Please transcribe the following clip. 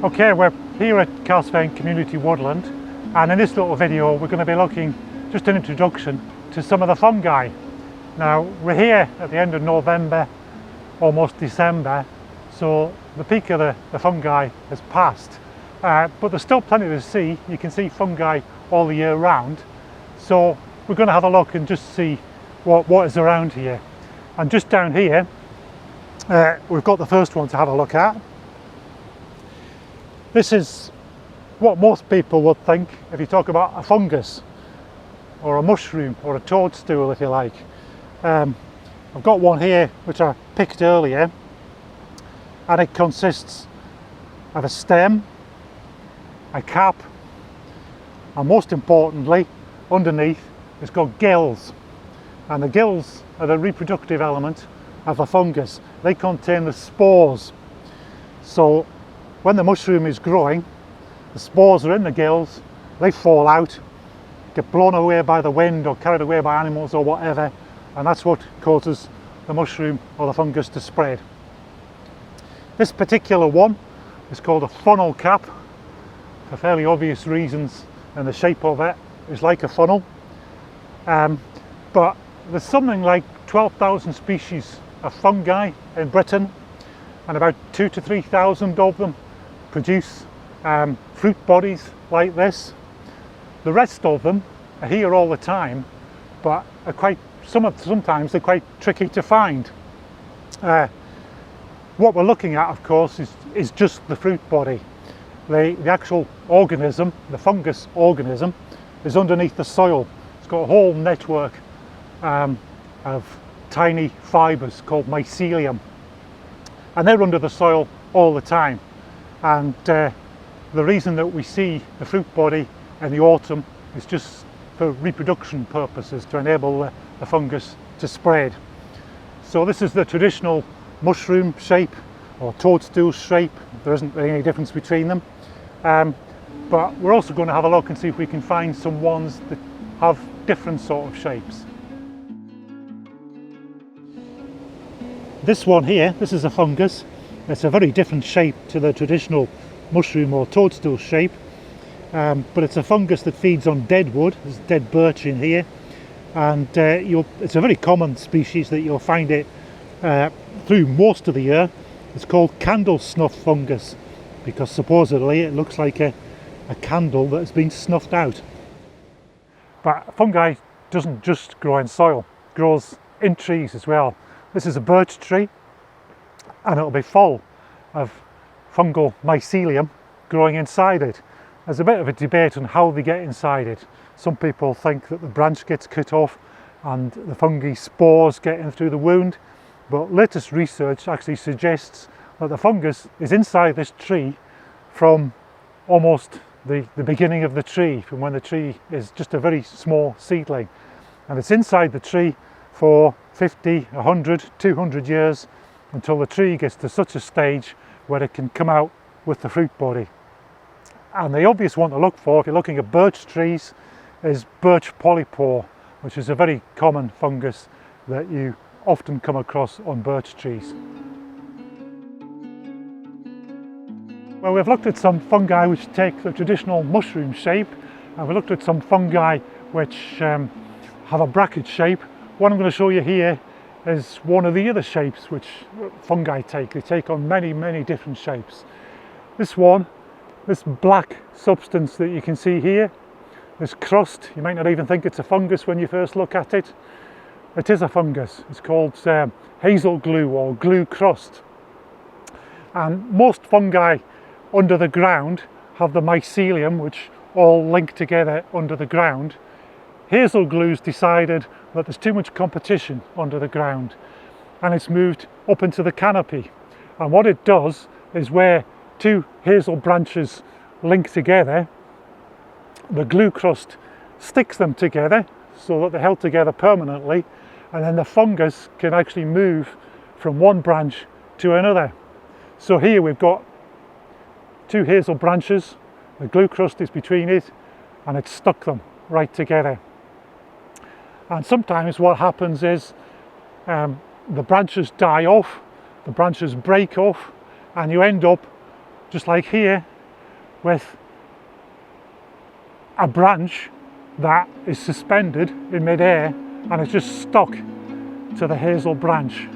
Okay, we're here at Carsphairn Community Woodland, and in this little video we're going to be looking just an introduction to some of the fungi. Now we're here at the end of November, almost December, so the peak of the fungi has passed, but there's still plenty to see. You can see fungi all the year round, so we're going to have a look and just see what is around here. And just down here we've got the first one to have a look at. This is what most people would think if you talk about a fungus or a mushroom or a toadstool, if you like. I've got one here which I picked earlier, and it consists of a stem, a cap, and most importantly underneath it's got gills, and the gills are the reproductive element of a fungus. They contain the spores, so when the mushroom is growing, the spores are in the gills, they fall out, get blown away by the wind or carried away by animals or whatever, and that's what causes the mushroom or the fungus to spread. This particular one is called a funnel cap for fairly obvious reasons, and the shape of it is like a funnel. But there's something like 12,000 species of fungi in Britain, and about 2,000 to 3,000 of them produce fruit bodies like this. The rest of them are here all the time, but are sometimes they're quite tricky to find. What we're looking at, of course, is just the fruit body. The actual organism, the fungus organism, is underneath the soil. It's got a whole network of tiny fibres called mycelium, and they're under the soil all the time. And the reason that we see the fruit body in the autumn is just for reproduction purposes, to enable the fungus to spread. So this is the traditional mushroom shape or toadstool shape. There isn't really any difference between them, but we're also going to have a look and see if we can find some ones that have different sort of shapes. This one here, this is a fungus. It's a very different shape to the traditional mushroom or toadstool shape, but it's a fungus that feeds on dead wood. There's dead birch in here, and it's a very common species that you'll find it through most of the year. It's called candle snuff fungus because supposedly it looks like a candle that has been snuffed out. But fungi doesn't just grow in soil, it grows in trees as well. This is a birch tree, and it'll be full of fungal mycelium growing inside it. There's a bit of a debate on how they get inside it. Some people think that the branch gets cut off and the fungi spores get in through the wound, but latest research actually suggests that the fungus is inside this tree from almost the beginning of the tree, from when the tree is just a very small seedling, and it's inside the tree for 50, 100, 200 years until the tree gets to such a stage where it can come out with the fruit body. And the obvious one to look for if you're looking at birch trees is birch polypore, which is a very common fungus that you often come across on birch trees. Well, we've looked at some fungi which take the traditional mushroom shape, and we looked at some fungi which have a bracket shape. What I'm going to show you here is one of the other shapes which fungi take. They take on many, many different shapes. This one, this black substance that you can see here, this crust, you might not even think it's a fungus when you first look at it. It is a fungus. It's called hazel glue or glue crust. And most fungi under the ground have the mycelium, which all link together under the ground. Hazel glue's decided that there's too much competition under the ground, and it's moved up into the canopy. And what it does is, where two hazel branches link together, the glue crust sticks them together so that they're held together permanently, and then the fungus can actually move from one branch to another. So here we've got two hazel branches, the glue crust is between it, and it's stuck them right together. And sometimes what happens is the branches die off, the branches break off, and you end up just like here with a branch that is suspended in mid-air and it's just stuck to the hazel branch.